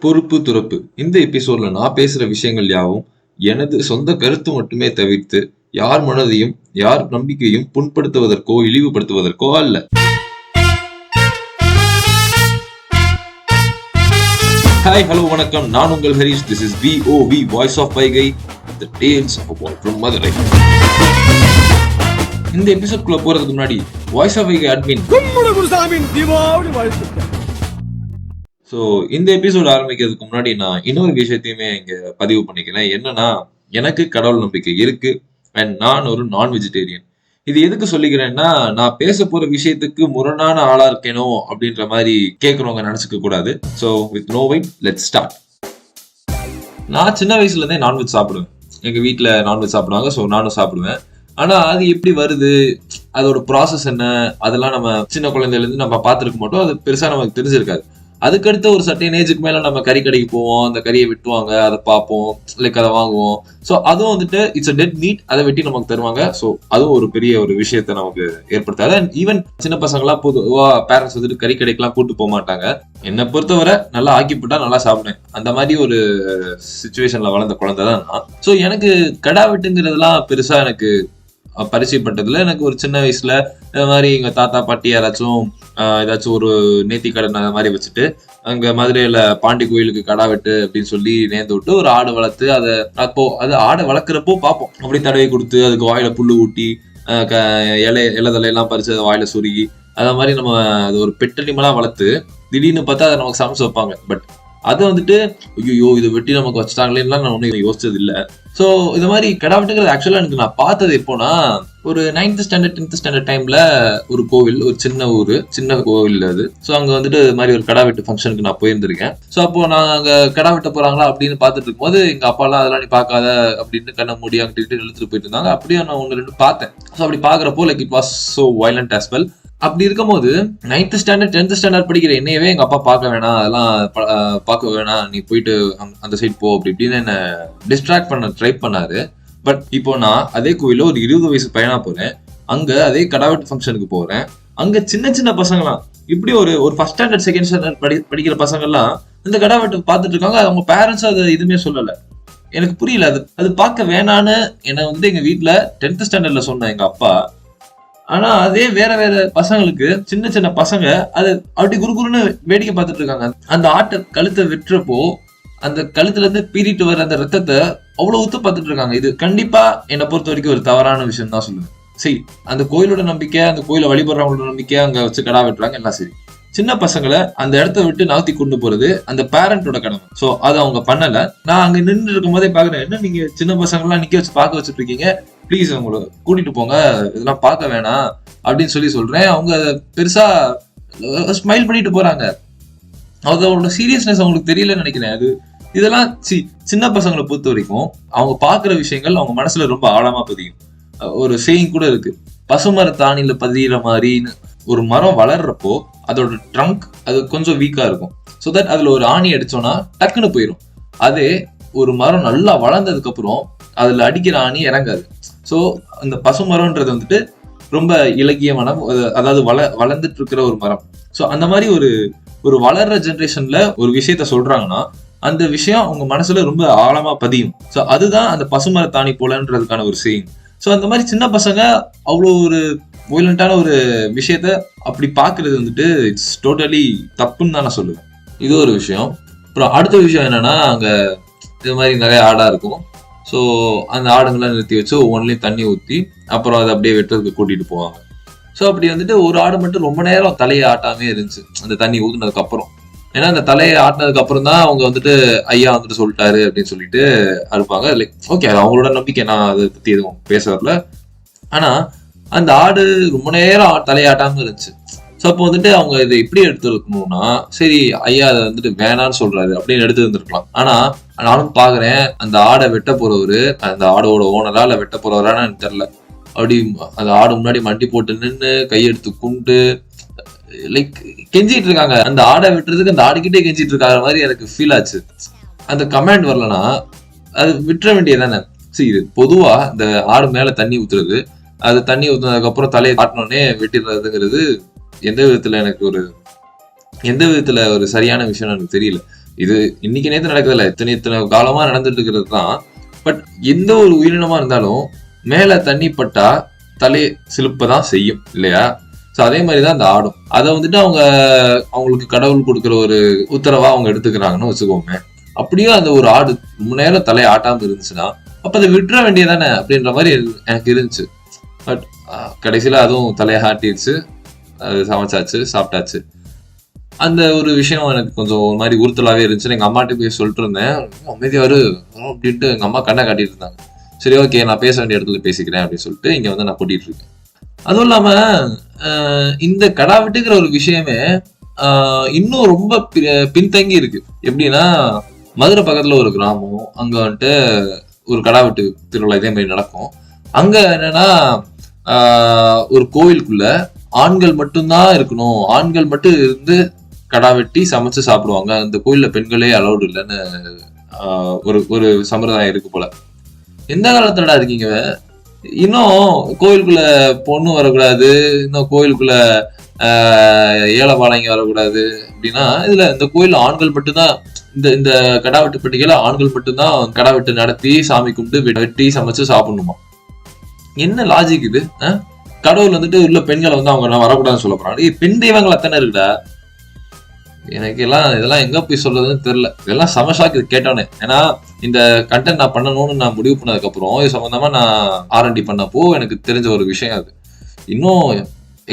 பொறுப்பு துறப்பு. இந்த எபிசோட்ல நான் பேசுற விஷயங்கள் யாவும் எனது சொந்த கருத்து மட்டுமே தவிர்த்து யார் மனதையும் யார் நம்பிக்கையும் புண்படுத்துவதற்கோ இழிவுபடுத்துவதற்கோ அல்ல. ஹாய் ஹலோ வணக்கம், நான் உங்கள் Harish. This is VOV voice of Vaigai, the tales of a boy from Madurai. இந்த எபிசோட்குள்ள போறதுக்கு முன்னாடி voice of Vaigai admin so இந்த எபிசோட் ஆரம்பிக்கிறதுக்கு முன்னாடி நான் இன்னொரு விஷயத்தையுமே இங்க பதிவு பண்ணிக்கிறேன். என்னன்னா, எனக்கு கடவுள் நம்பிக்கை இருக்கு அண்ட் நான் ஒரு நான் வெஜிடேரியன். இது எதுக்கு சொல்லிக்கிறேன்னா, நான் பேச போற விஷயத்துக்கு முரணான ஆளா இருக்கேனோ அப்படின்ற மாதிரி கேட்கறவங்க நினைச்சுக்க கூடாது. So with no wait let's start. நான் சின்ன வயசுல இருந்தே நான்வெஜ் சாப்பிடுவேன். எங்க வீட்டுல நான்வெஜ் சாப்பிடுவாங்க, ஸோ நானும் சாப்பிடுவேன். ஆனா அது எப்படி வருது, அதோட ப்ராசஸ் என்ன, அதெல்லாம் நம்ம சின்ன குழந்தையில இருந்து நம்ம பார்த்துருக்க மாட்டோம். அது பெருசா நமக்கு தெரிஞ்சிருக்காது. அதுக்கடுத்து ஒரு சர்டைன் ஏஜுக்கு மேல நம்ம கறி கடைக்கு போவோம், அந்த கறியை வெட்டுவாங்க, அதை பார்ப்போம், லைக் அதை வாங்குவோம். ஸோ அதுவும் வந்துட்டு இட்ஸ் அ டெட் மீட், அதை வெட்டி நமக்கு தருவாங்க. ஸோ அதுவும் ஒரு பெரிய ஒரு விஷயத்த நமக்கு ஏற்படுத்தாது. அண்ட் ஈவன் சின்ன பசங்களாம் பொதுவா பேரண்ட்ஸ் வந்துட்டு கறி கடைக்கெல்லாம் கூட்டு போக மாட்டாங்க. என்னை பொறுத்தவரை நல்லா ஆக்கிப்பட்டா நல்லா சாப்பிடுவேன். அந்த மாதிரி ஒரு சுச்சுவேஷன்ல வளர்ந்த குழந்தை தான் நான். ஸோ எனக்கு கடா வெட்டுங்கிறதுலாம் பெருசா எனக்கு பரிச்சயப்பட்டதுல எனக்கு ஒரு சின்ன வயசுல இந்த மாதிரி எங்க தாத்தா பாட்டி யாராச்சும் ஏதாச்சும் ஒரு நேர்த்தி கடன் அந்த மாதிரி வச்சுட்டு அங்க மதுரையில பாண்டி கோயிலுக்கு கடா வெட்டு அப்படின்னு சொல்லி நேர்ந்து விட்டு ஒரு ஆடு வளர்த்து அதை அப்போ அது ஆடை வளர்க்குறப்போ பார்ப்போம். அப்படி தடவை கொடுத்து அதுக்கு வாயில புல்லு ஊட்டி இலைதலையெல்லாம் பறிச்சு அதை வாயில சுருகி அத மாதிரி நம்ம அது ஒரு பெட்டனிமலா வளர்த்து திடீர்னு பார்த்தா அதை நமக்கு சமைச்சு வைப்பாங்க. பட் அது வந்துட்டு ஐயோ இது வெட்டி நமக்கு வச்சுட்டாங்களேன்னா நான் ஒன்னும் யோசிச்சது இல்லை. ஸோ இது மாதிரி கடா வெட்டுங்கிறது ஆக்சுவலா எனக்கு நான் பார்த்தது எப்போனா, ஒரு 9th ஸ்டாண்டர்ட் 10th ஸ்டாண்டர்ட் டைம்ல ஒரு கோவில், ஒரு சின்ன கோவில் அது. ஸோ அங்க வந்துட்டு இது மாதிரி ஒரு கடா வெட்டு ஃபங்க்ஷனுக்கு நான் போயிருந்திருக்கேன். ஸோ அப்போ நான் அங்க கடா வெட்ட போறாங்களா அப்படின்னு பார்த்துட்டு இருக்கும்போது எங்க அப்பாலாம் அதெல்லாம் நீ பார்க்காத அப்படின்னு கண்ண மூடி அங்கிட்டு இழுத்துட்டு போயிட்டு இருந்தாங்க. அப்படியே நான் 1-2 பார்த்தேன். ஸோ அப்படி பாக்குறப்போ like it was so violent as well. அப்படி இருக்கும்போது 9th ஸ்டாண்டர்ட் 10th ஸ்டாண்டர்ட் படிக்கிற என்னையவே எங்க அப்பா பார்க்க வேணாம், அதெல்லாம் பார்க்க வேணாம், நீ போயிட்டு அந்த சைட் போ அப்படி இப்படின்னு என்ன டிஸ்ட்ராக்ட் பண்ண ட்ரை பண்ணாரு. பட் இப்போ நான் அதே கோயில ஒரு 20 வயசு பையனா போறேன். அங்க அதே கடாவெட்டு ஃபங்க்ஷனுக்கு போறேன். அங்க சின்ன சின்ன பசங்களாம் இப்படி ஒரு ஃபர்ஸ்ட் ஸ்டாண்டர்ட் செகண்ட் ஸ்டாண்டர்ட் படிக்கிற பசங்க எல்லாம் இந்த கடாவெட்டு பார்த்துட்டு இருக்காங்க. அவங்க பேரண்ட்ஸ் அதை எதுவுமே சொல்லல. எனக்கு புரியல. அது பார்க்க வேணான்னு என்ன வந்து எங்க வீட்டுல 10th ஸ்டாண்டர்ட்ல சொன்ன எங்க அப்பா. ஆனா அதே வேற பசங்களுக்கு, சின்ன சின்ன பசங்க அது அப்படி குறுகுறுன்னு வேடிக்கை பார்த்துட்டு இருக்காங்க. அந்த ஆட்டை கழுத்தை வெட்டுறப்போ அந்த கழுத்துல இருந்து பீறிட்டு வர அந்த ரத்தத்தை அவ்வளவு ஊத்து பார்த்துட்டு இருக்காங்க. இது கண்டிப்பா என்னை பொறுத்த வரைக்கும் ஒரு தவறான விஷயம் தான் சொல்லுவேன். சரி, அந்த கோயிலோட நம்பிக்கை, அந்த கோயிலை வழிபடுறவங்களோட நம்பிக்கை அங்க வச்சு கடா வெட்டுறாங்க, எல்லாம் சரி. சின்ன பசங்களை அந்த இடத்த விட்டு நகர்த்தி கொண்டு போறது அந்த பேரண்டோட கடமை. சோ அதை அவங்க பண்ணல. நான் அங்க நின்று இருக்கும் போதே பாக்குறேன், என்ன நீங்க சின்ன பசங்கள்லாம் நிக்க வச்சு பார்க்க வச்சுட்டு இருக்கீங்க, பிளீஸ் அவங்கள கூட்டிட்டு போங்க, இதெல்லாம் பார்க்க வேணாம் அப்படின்னு சொல்றேன். அவங்க பெருசா ஸ்மைல் பண்ணிட்டு போறாங்க. அதோட சீரியஸ்னஸ் அவங்களுக்கு தெரியலன்னு நினைக்கிறேன். இதெல்லாம் சின்ன பசங்களை பொறுத்த வரைக்கும் அவங்க பாக்குற விஷயங்கள் அவங்க மனசுல ரொம்ப ஆழமா பதியும். ஒரு சேயிங் கூட இருக்கு, பசுமர தானியில பதிகிற மாதிரின்னு. ஒரு மரம் வளர்றப்போ அதோட ட்ரங்க் அது கொஞ்சம் வீக்கா இருக்கும். ஸோ தட் அதுல ஒரு ஆணி அடிச்சோம்னா டக்குன்னு போயிடும். அதே ஒரு மரம் நல்லா வளர்ந்ததுக்கு அப்புறம் அதுல அடிக்கிற ஆணி இறங்காது. ஸோ அந்த பசுமரம்ன்றது வந்துட்டு ரொம்ப இலகிய மரம், அதாவது வளர்ந்துட்டு இருக்கிற ஒரு மரம். ஸோ அந்த மாதிரி ஒரு வளர்ற ஜென்ரேஷன்ல ஒரு விஷயத்த சொல்றாங்கன்னா அந்த விஷயம் அவங்க மனசுல ரொம்ப ஆழமா பதியும். ஸோ அதுதான் அந்த பசுமர தாணி போலன்றதுக்கான ஒரு சேயிங். ஸோ அந்த மாதிரி சின்ன பசங்க அவ்வளோ ஒரு வயலண்டான ஒரு விஷயத்த அப்படி பாக்குறது வந்துட்டு இட்ஸ் டோட்டலி தப்புன்னு தான் நான் சொல்லுவேன். இது ஒரு விஷயம். அப்புறம் அடுத்த விஷயம் என்னன்னா, அங்க இது மாதிரி நிறைய ஆடா இருக்கும். ஸோ அந்த ஆடுங்கள்லாம் நிறுத்தி வச்சு ஒவ்வொன்றிலையும் தண்ணி ஊற்றி அப்புறம் அதை அப்படியே வெட்டுறதுக்கு கூட்டிட்டு போவாங்க. ஸோ அப்படி வந்துட்டு ஒரு ஆடு மட்டும் ரொம்ப நேரம் தலையை ஆட்டாமே இருந்துச்சு அந்த தண்ணி ஊத்துனதுக்கு அப்புறம். ஏன்னா அந்த தலையை ஆட்டினதுக்கு அப்புறம் தான் அவங்க வந்துட்டு ஐயா வந்துட்டு சொல்லிட்டாரு அப்படின்னு சொல்லிட்டு அறுப்பாங்க. லைக் ஓகே, அது அவங்களோட நம்பிக்கை, நான் அதை பத்தி எதுவும் பேச வரல. ஆனா அந்த ஆடு ரொம்ப நேரம் தலையாட்டாம இருந்துச்சு. ஸோ அப்போ வந்துட்டு அவங்க இதை எப்படி எடுத்துருக்கணும்னா, சரி ஐயா அதை வந்துட்டு வேணான்னு சொல்றாரு அப்படின்னு எடுத்து இருந்திருக்கலாம். ஆனா நானும் பாக்குறேன், அந்த ஆடை வெட்ட போறவரு அந்த ஆடோட ஓனரா இல்ல வெட்ட போறவரான்னு எனக்கு தெரியல. அப்படி அந்த ஆடு முன்னாடி மண்டி போட்டு நின்று கையெடுத்து குண்டு லைக் கெஞ்சிட்டு இருக்காங்க. அந்த ஆடை வெட்டுறதுக்கு அந்த ஆடுகிட்டே கெஞ்சிட்டு இருக்காங்க மாதிரி எனக்கு ஃபீல் ஆச்சு. அந்த கமாண்ட் வரலன்னா அது விட்டுற வேண்டியதானே. சரி, இது பொதுவா இந்த ஆடு மேல தண்ணி ஊத்துறது, அது தண்ணி ஊத்துனதுக்கு அப்புறம் தலையை காட்டினோடனே வெட்டிடுறதுங்கிறது எந்த விதத்துல ஒரு சரியான விஷயம் எனக்கு தெரியல. இது இன்னைக்கு நேற்று நடக்குதுல்ல, இத்தனை காலமா நடந்துட்டு இருக்கிறது தான். பட் எந்த ஒரு உயிரினமா இருந்தாலும் மேல தண்ணி பட்டா தலையை சிலுப்பதான் செய்யும் இல்லையா? ஸோ அதே மாதிரிதான் அந்த ஆடும். அதை வந்துட்டு அவங்களுக்கு கடவுள் கொடுக்குற ஒரு உத்தரவா அவங்க எடுத்துக்கிறாங்கன்னு வச்சுக்கோங்க. அப்படியே அந்த ஒரு ஆடு ரொம்ப நேரம் தலையை ஆட்டாம இருந்துச்சுன்னா அப்ப அதை விட்டுற வேண்டியதானே அப்படின்ற மாதிரி எனக்கு இருந்துச்சு. பட் கடைசியில அதுவும் தலையை ஆட்டிடுச்சு, அது சமைச்சாச்சு, சாப்பிட்டாச்சு. அந்த ஒரு விஷயம் எனக்கு கொஞ்சம் ஒரு மாதிரி உறுத்தலாவே இருந்துச்சு. எங்க அம்மாட்ட போய் சொல்லிட்டு இருந்தேன், அமைதியாரு அப்படின்ட்டு எங்க அம்மா கண்ணை காட்டிட்டு இருந்தாங்க. சரி ஓகே, நான் பேச வேண்டிய இடத்துல பேசிக்கிறேன் அப்படின்னு சொல்லிட்டு இங்க வந்து நான் கூட்டிட்டு இருக்கேன். அதுவும் இல்லாம இந்த கடா வெட்டுங்கிற ஒரு விஷயமே இன்னும் ரொம்ப பின்தங்கி இருக்கு. எப்படின்னா, மதுரை பக்கத்துல ஒரு கிராமம், அங்க வந்துட்டு ஒரு கடா வெட்டு திருவிழா இதே மாதிரி நடக்கும். அங்க என்னன்னா ஒரு கோவிலுக்குள்ள ஆண்கள் மட்டும்தான் இருக்கணும், ஆண்கள் மட்டும் இருந்து கடா வெட்டி சமைச்சு சாப்பிடுவாங்க, அந்த கோயில்ல பெண்களே அலௌடு இல்லைன்னு ஒரு ஒரு சம்பிரதாயம் இருக்கு போல. எந்த காலத்துலடா இருக்கீங்க? இன்னும் கோயிலுக்குள்ள பொண்ணு வரக்கூடாது, இன்னும் கோயிலுக்குள்ள ஏழைபாளைங்க வரக்கூடாது அப்படின்னா, இதுல இந்த கோயில் ஆண்கள் மட்டும்தான், இந்த கடா வெட்டு பண்டிகையில ஆண்கள் மட்டும்தான் கடா வெட்டு நடத்தி சாமி கும்பிட்டு வெட்டி சமைச்சு சாப்பிடணுமா? என்ன லாஜிக் இது? கடவுள் வந்துட்டு உள்ள பெண்களை வந்து அவங்க வரக்கூடாதுன்னு சொல்ல போறாங்க. பெண் தெய்வங்கள் அத்தனை இருக்குடா. எனக்கு இதெல்லாம் எங்க போய் சொல்றதுன்னு தெரியல. இதெல்லாம் சமஷாக்கு கேட்டோன்னே. ஏன்னா இந்த கண்டென்ட் நான் பண்ணணும்னு நான் முடிவு பண்ணதுக்கு அப்புறம் இது சம்பந்தமா நான் R&D பண்ணப்போ எனக்கு தெரிஞ்ச ஒரு விஷயம் அது. இன்னும்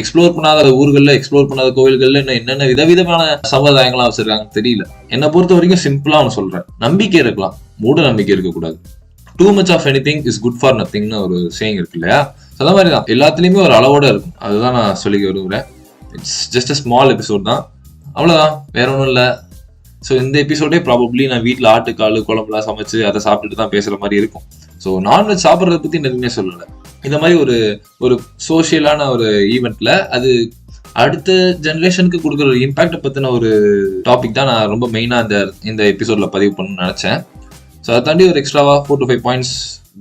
எக்ஸ்ப்ளோர் பண்ணாத ஊர்கள்ல, எக்ஸ்ப்ளோர் பண்ணாத கோவில்கள்ல இன்னும் என்னென்ன விதவிதமான சம்பிரதாயங்கள்லாம் வச்சிருக்காங்க தெரியல. என்னை பொறுத்த வரைக்கும் சிம்பிளா ஒன்று சொல்றேன், நம்பிக்கை இருக்கலாம், மூட நம்பிக்கை இருக்கக்கூடாது. Too much of anything is good for நத்திங்னு ஒரு சேயிங் இருக்கு இல்லையா? அதே மாதிரி தான் எல்லாத்துலயுமே ஒரு அளவோட இருக்கும். அதுதான் நான் சொல்லிக்க விரும்புறேன். It's just a small episode தான், அவ்வளவுதான், வேற ஒன்றும் இல்லை. ஸோ இந்த எபிசோடே ப்ராபப்ளி நான் வீட்டில் ஆட்டுக்கால் குழம்புலாம் சமைச்சு அதை சாப்பிட்டுட்டு தான் பேசுற மாதிரி இருக்கும். ஸோ நான்வெஜ் சாப்பிட்றத பத்தி எதுவுமே சொல்லலை. இந்த மாதிரி ஒரு சோசியலான ஒரு ஈவெண்ட்ல அது அடுத்த ஜெனரேஷனுக்கு கொடுக்குற ஒரு இம்பாக்டை பத்தின ஒரு டாபிக் தான் நான் ரொம்ப மெயினா இந்த எபிசோட்ல பதிவு பண்ணணும்னு நினைச்சேன். ஸோ அதை தாண்டி ஒரு எக்ஸ்ட்ராவா 4 to 5 பாயிண்ட்ஸ்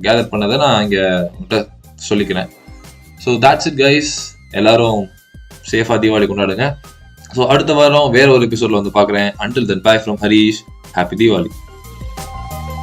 கேதர் பண்ணதை நான் இங்க சொல்லிக்கிறேன். ஸோ that's it guys, எல்லாரும் சேஃபா தீபாவளி கொண்டாடுங்க. ஸோ அடுத்த வாரம் வேற ஒரு எபிசோட்ல வந்து பார்க்குறேன். Until then, bye from Harish. Happy Diwali.